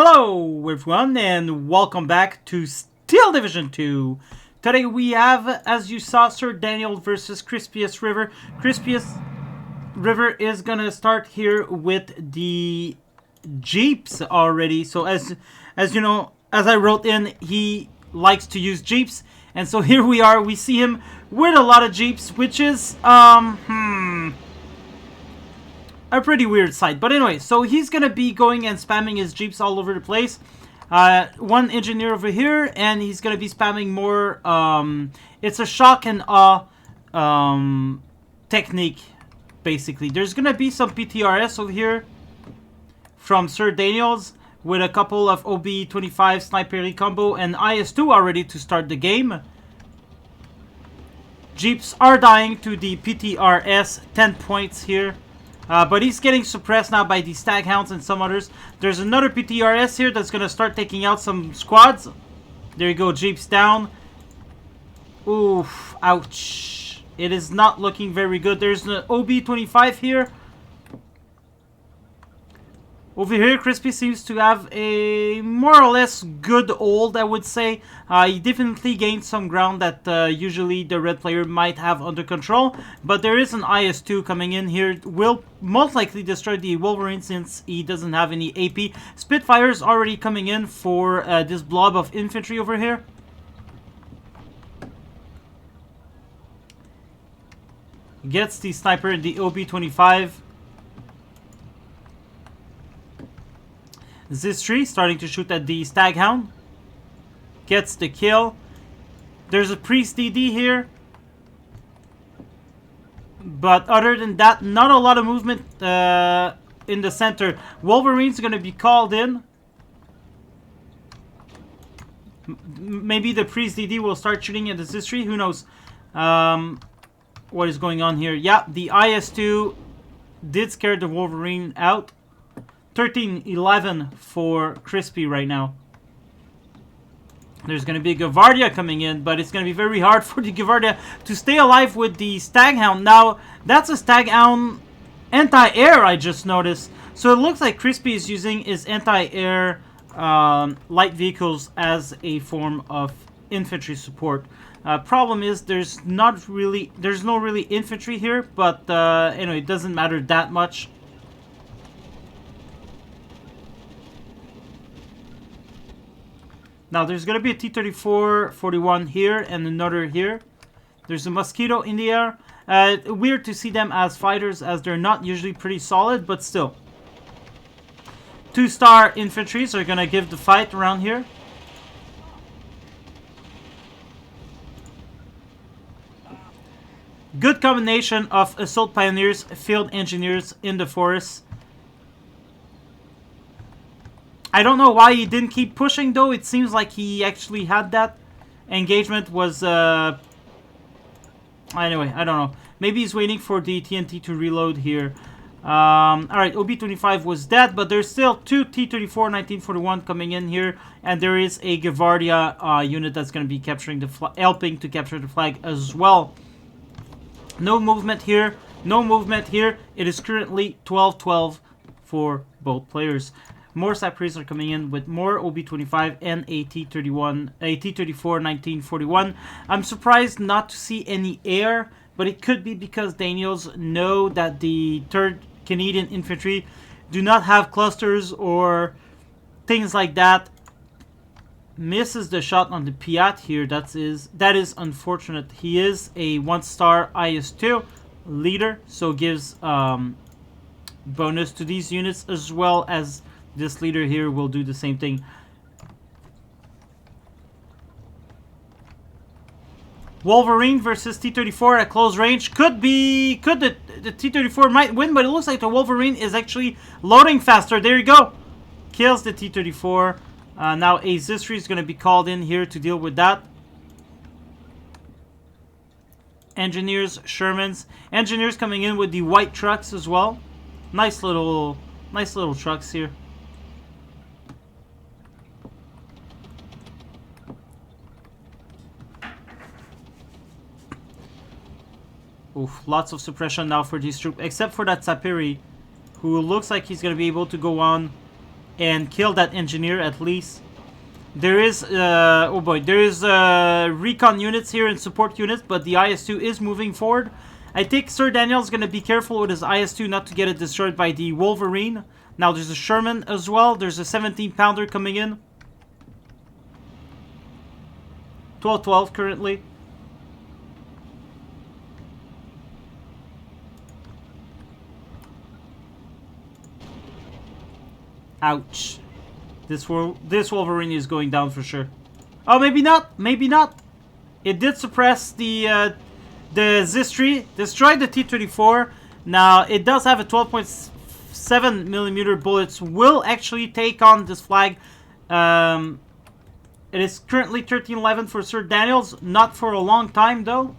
Hello everyone and welcome back to Steel Division 2. Today we have, as you saw, Sir Daniel versus Crispiest River. Crispiest River is gonna start here with the Jeeps already. So as you know, as I wrote in, he likes to use Jeeps. And so here we are, we see him with a lot of Jeeps, which is, a pretty weird sight. But anyway, so he's going to be going and spamming his Jeeps all over the place. One engineer over here, and he's going to be spamming more. It's a shock and awe technique, basically. There's going to be some PTRS over here from Sir Daniel's with a couple of OB25 Sniper combo and IS-2 already to start the game. Jeeps are dying to the PTRS, 10 points here. But he's getting suppressed now by the Stag Hounds and some others. There's another PTRS here that's going to start taking out some squads. There you go, Jeeps down. Oof, ouch. It is not looking very good. There's an OB25 here. Over here, Crispy seems to have a more or less good hold, I would say. He definitely gained some ground that usually the red player might have under control. But there is an IS-2 coming in here. Will most likely destroy the Wolverine since he doesn't have any AP. Spitfire is already coming in for this blob of infantry over here. Gets the sniper in the OB25. Zistri starting to shoot at the Stag Hound. Gets the kill. There's a Priest DD here. But other than that, not a lot of movement in the center. Wolverine's going to be called in. Maybe the Priest DD will start shooting at the Zistri. Who knows what is going on here. Yeah, the IS-2 did scare the Wolverine out. 13-11 for Crispy right now. There's going to be Gavardia coming in, but it's going to be very hard for the Gavardia to stay alive with the Stag Hound. Now, that's a Stag Hound anti-air, I just noticed. So it looks like Crispy is using his anti-air light vehicles as a form of infantry support. Problem is, there's no really infantry here, but anyway, it doesn't matter that much. Now, there's going to be a T-34-41 here and another here. There's a Mosquito in the air. Weird to see them as fighters as they're not usually pretty solid, but still. 2-star infantries are going to give the fight around here. Good combination of assault pioneers, field engineers in the forest. I don't know why he didn't keep pushing, though. It seems like he actually had that. Engagement was, anyway, I don't know. Maybe he's waiting for the TNT to reload here. Alright, OB-25 was dead, but there's still two T-34-1941 coming in here. And there is a Gavardia unit that's going to be capturing the helping to capture the flag as well. No movement here. No movement here. It is currently 12-12 for both players. More Sapries are coming in with more OB-25 and a T-34-1941. I'm surprised not to see any air, but it could be because Daniels know that the 3rd Canadian Infantry do not have clusters or things like that. Misses the shot on the Piat here. That is unfortunate. He is a 1-star IS-2 leader, so gives bonus to these units as well as this leader here will do the same thing. Wolverine versus T-34 at close range. The T-34 might win, but it looks like the Wolverine is actually loading faster. There you go. Kills the T-34. Now a Zistri is going to be called in here to deal with that. Engineers, Shermans. Engineers coming in with the white trucks as well. Nice little trucks here. Oof, lots of suppression now for these troops, except for that Sapiri, who looks like he's going to be able to go on and kill that engineer at least. There is, oh boy, there is recon units here and support units, but the IS-2 is moving forward. I think Sir Daniel's going to be careful with his IS-2 not to get it destroyed by the Wolverine. Now there's a Sherman as well. There's a 17-pounder coming in. 12-12 currently. Ouch. This Wolverine is going down for sure. Oh, maybe not. Maybe not. It did suppress the Zistri. Destroyed the T-34. Now, it does have a 12.7 millimeter bullets. Will actually take on this flag. It is currently 13-11 for Sir Daniels. Not for a long time, though.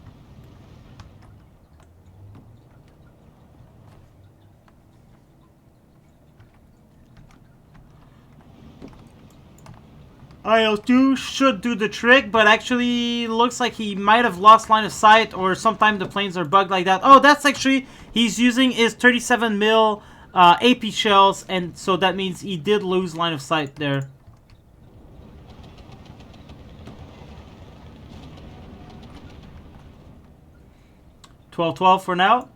IL-2 should do the trick, but actually looks like he might have lost line of sight, or sometimes the planes are bugged like that. Oh, that's actually, he's using his 37 mil AP shells, and so that means he did lose line of sight there. $12-12 for now.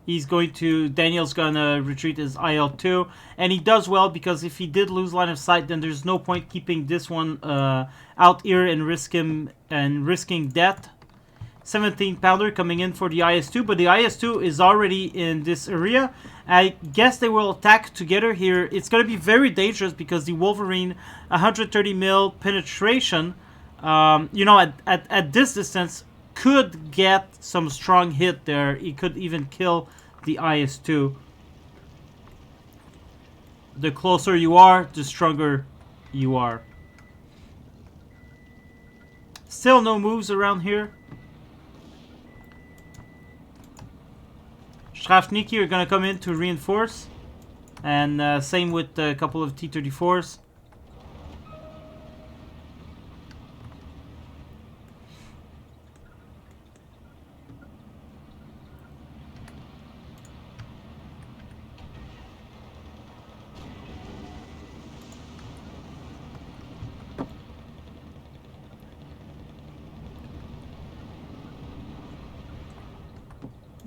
He's going to, Daniel's gonna retreat his IL-2, and he does well, because if he did lose line of sight, then there's no point keeping this one out here and risking death. 17-pounder coming in for the IS-2, but the IS-2 is already in this area. I guess they will attack together here. It's gonna be very dangerous because the Wolverine 130 mil penetration, you know, at this distance, could get some strong hit there. He could even kill the IS-2. The closer you are, the stronger you are. Still no moves around here. Strafniki are going to come in to reinforce. And same with a couple of T-34s.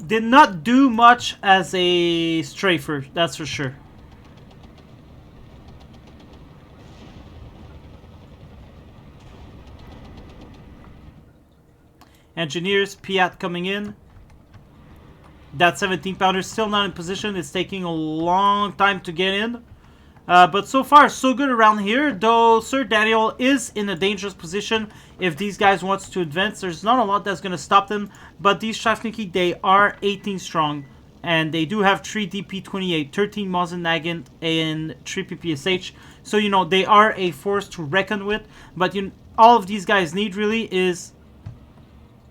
Did not do much as a strafer, that's for sure. Engineers, Piat coming in. That 17-pounder still not in position. It's taking a long time to get in. But so far, so good around here. Though Sir Daniel is in a dangerous position. If these guys want to advance, there's not a lot that's going to stop them. But these Strafniki, they are 18 strong. And they do have 3 DP-28, 13 Mosin Nagant, and 3 PPSH. So, you know, they are a force to reckon with. But all of these guys need really is...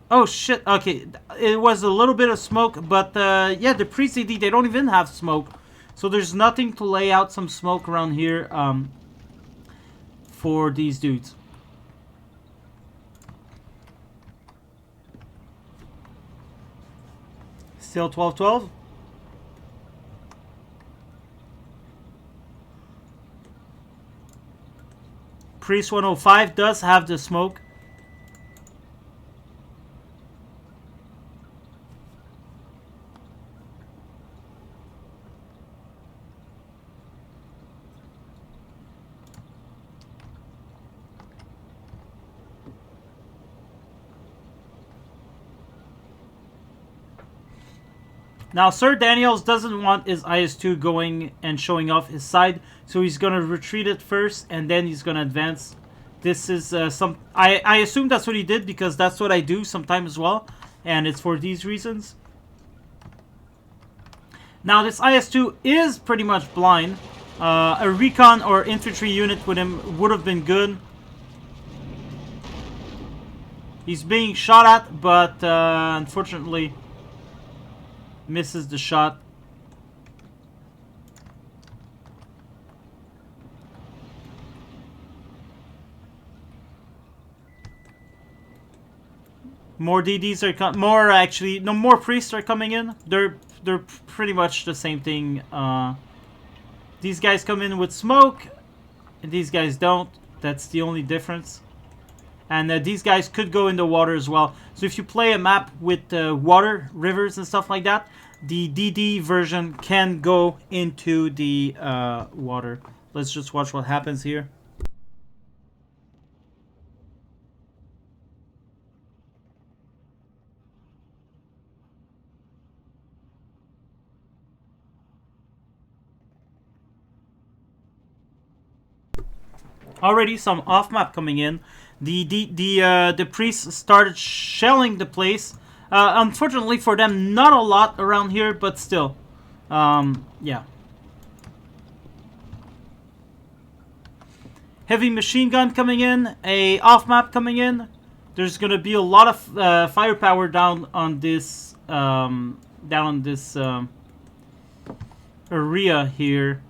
Oh, shit. Okay, it was a little bit of smoke. But, yeah, the pre-CD, they don't even have smoke. So there's nothing to lay out some smoke around here for these dudes. Still 12-12. Priest 105 does have the smoke. Now, Sir Daniels doesn't want his IS-2 going and showing off his side, so he's going to retreat it first, and then he's going to advance. This is I assume that's what he did, because that's what I do sometimes as well, and it's for these reasons. Now, this IS-2 is pretty much blind. A recon or infantry unit with him would have been good. He's being shot at, but unfortunately... misses the shot. More DDs are more priests are coming in. They're pretty much the same thing. These guys come in with smoke, and these guys don't. That's the only difference. And these guys could go in the water as well. So if you play a map with water, rivers, and stuff like that, the DD version can go into the water. Let's just watch what happens here. Already some off-map coming in. The priests started shelling the place. Unfortunately for them, not a lot around here, but still. Yeah. Heavy machine gun coming in. A off-map coming in. There's gonna be a lot of firepower down on this area here.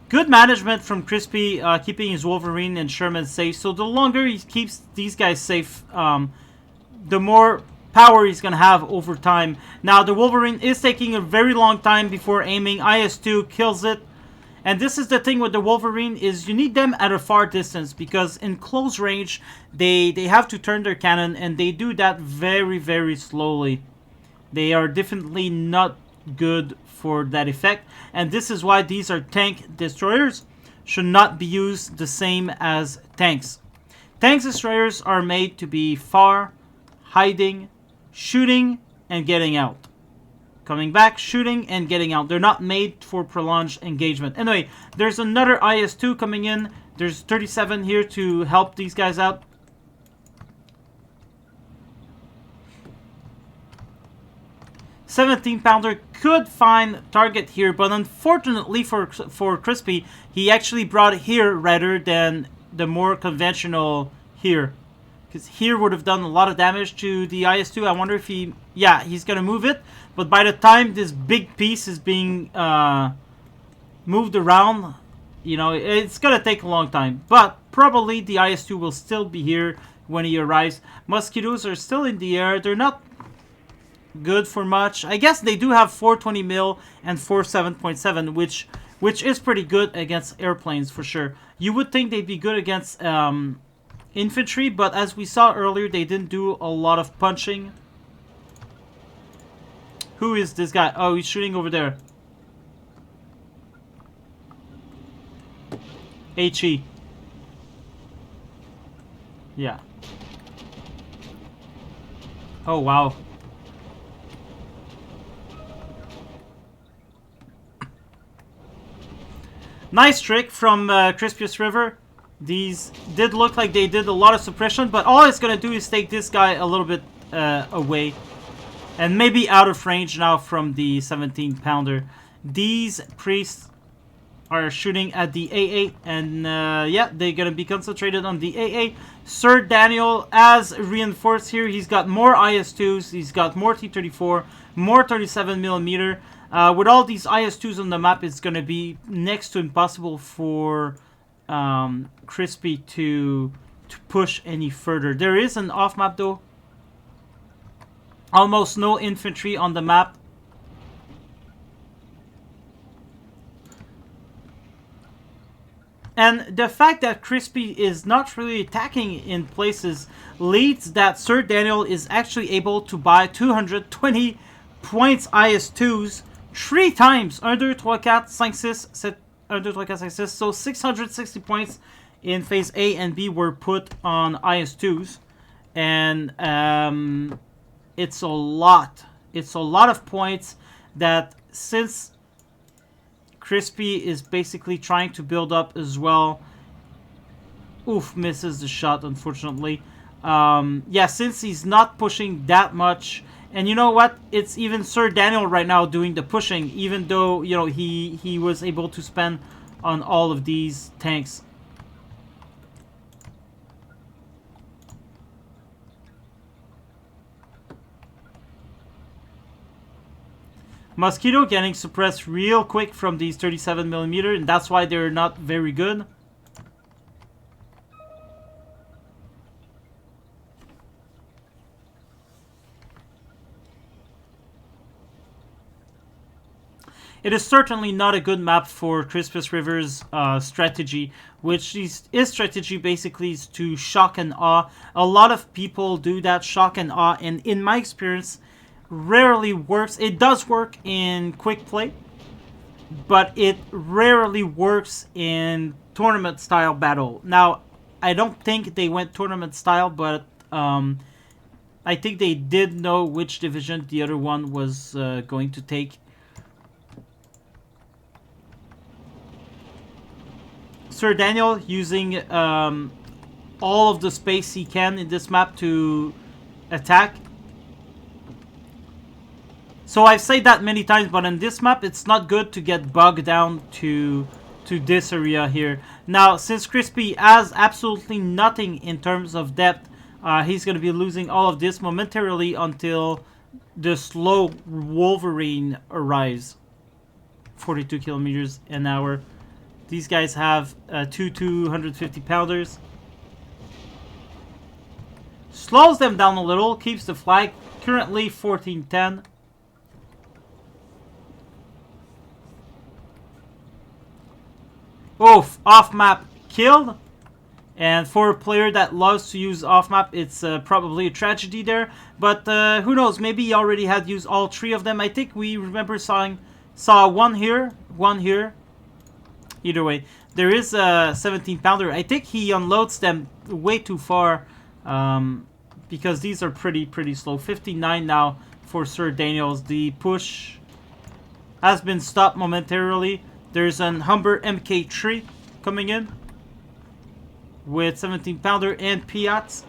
Good management from Crispy, keeping his Wolverine and Sherman safe. So the longer he keeps these guys safe, the more power he's going to have over time. Now, the Wolverine is taking a very long time before aiming. IS-2 kills it. And this is the thing with the Wolverine, is you need them at a far distance, because in close range, they have to turn their cannon, and they do that very, very slowly. They are definitely not good for that effect, and this is why these are tank destroyers. Should not be used the same as tanks. Tank destroyers are made to be far, hiding, shooting, and getting out. Coming back, shooting, and getting out. They're not made for prolonged engagement. Anyway, there's another IS-2 coming in. There's 37 here to help these guys out. 17-pounder could find target here, but unfortunately for Crispy, he actually brought it here rather than the more conventional here. Because here would have done a lot of damage to the IS-2. I wonder if he... Yeah, he's going to move it. But by the time this big piece is being moved around, you know, it's going to take a long time. But probably the IS-2 will still be here when he arrives. Mosquitoes are still in the air. They're not good for much. I guess they do have 420 mil and 47.7, which is pretty good against airplanes for sure. You would think they'd be good against infantry, but as we saw earlier, they didn't do a lot of punching. Who is this guy? Oh, he's shooting over there. HE. Yeah. Oh, wow. Nice trick from Crispius River. These did look like they did a lot of suppression, but all it's going to do is take this guy a little bit away. And maybe out of range now from the 17-pounder. These priests are shooting at the AA, and yeah, they're going to be concentrated on the AA. Sir Daniel, as reinforced here, he's got more IS-2s, he's got more T-34, more 37mm. With all these IS-2s on the map, it's going to be next to impossible for Crispy to push any further. There is an off-map though. Almost no infantry on the map. And the fact that Crispy is not really attacking in places leads that Sir Daniel is actually able to buy 220 points IS-2s 3 times. 1, 2, 3, 4, 5, 6, 7, 1, 2, 3, 4, 5, 6. So 660 points in phase A and B were put on IS-2s. And it's a lot. It's a lot of points that, since Crispy is basically trying to build up as well. Oof, misses the shot, unfortunately. Yeah, since he's not pushing that much. And you know what? It's even Sir Daniel right now doing the pushing, even though, you know, he was able to spend on all of these tanks. Mosquito getting suppressed real quick from these 37mm, and that's why they're not very good. It is certainly not a good map for Crispus River's strategy, which is strategy basically is to shock and awe. A lot of people do that, shock and awe, and in my experience, rarely works. It does work in quick play, but it rarely works in tournament style battle. Now, I don't think they went tournament style, but I think they did know which division the other one was going to take. Sir Daniel using all of the space he can in this map to attack. So I've said that many times, but in this map, it's not good to get bogged down to this area here. Now, since Crispy has absolutely nothing in terms of depth, he's going to be losing all of this momentarily until the slow Wolverine arrives. 42 kilometers an hour. These guys have two 250 pounders. Slows them down a little, keeps the flag. Currently 1410. Oof, off map killed. And for a player that loves to use off map, it's probably a tragedy there. But who knows, maybe he already had used all three of them. I think we remember saw one here, one here. Either way, there is a 17 pounder. I think he unloads them way too far because these are pretty slow. 59 now for Sir Daniels. The push has been stopped momentarily. There's an Humber MK3 coming in with 17 pounder and Piats.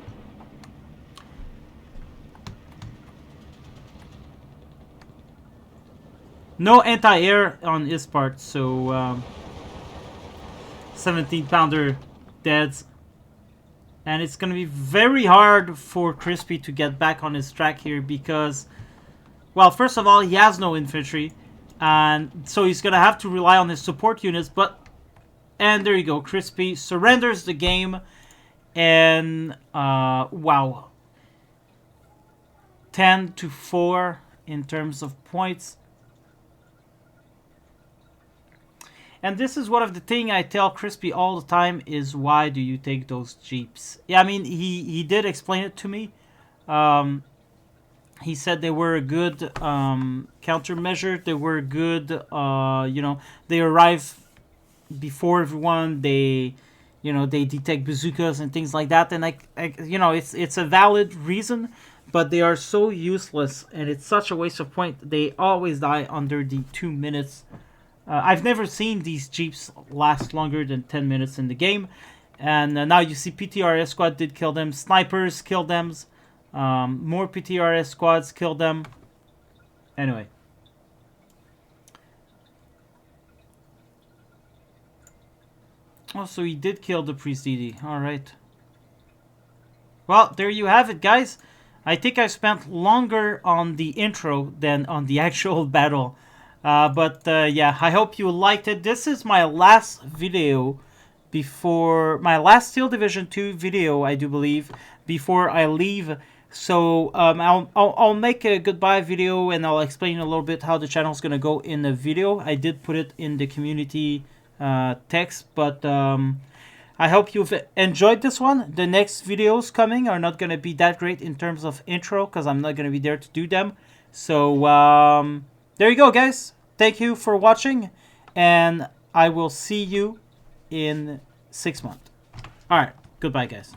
No anti-air on his part, so 17 pounder deads. And it's going to be very hard for Crispy to get back on his track here because, well, first of all, he has no infantry. And so he's going to have to rely on his support units. And there you go. Crispy surrenders the game. And, wow. 10-4 in terms of points. And this is one of the things I tell Crispy all the time is why do you take those jeeps? Yeah, I mean, he did explain it to me. He said they were a good countermeasure. They were good, you know, they arrive before everyone. They, you know, they detect bazookas and things like that. And, you know, it's a valid reason, but they are so useless. And it's such a waste of point. They always die under the 2 minutes. I've never seen these jeeps last longer than 10 minutes in the game. And now you see PTRS squad did kill them. Snipers killed them. More PTRS squads killed them. Anyway. Oh, so he did kill the Priest DD. Alright. Well, there you have it, guys. I think I spent longer on the intro than on the actual battle. Yeah, I hope you liked it. This is my last video before my last Steel Division 2 video, I do believe, before I leave. So I'll make a goodbye video and I'll explain a little bit how the channel is gonna go in the video. I did put it in the community text, but I hope you've enjoyed this one. The next videos coming are not gonna be that great in terms of intro because I'm not gonna be there to do them. So there you go, guys. Thank you for watching, and I will see you in 6 months. All right. Goodbye, guys.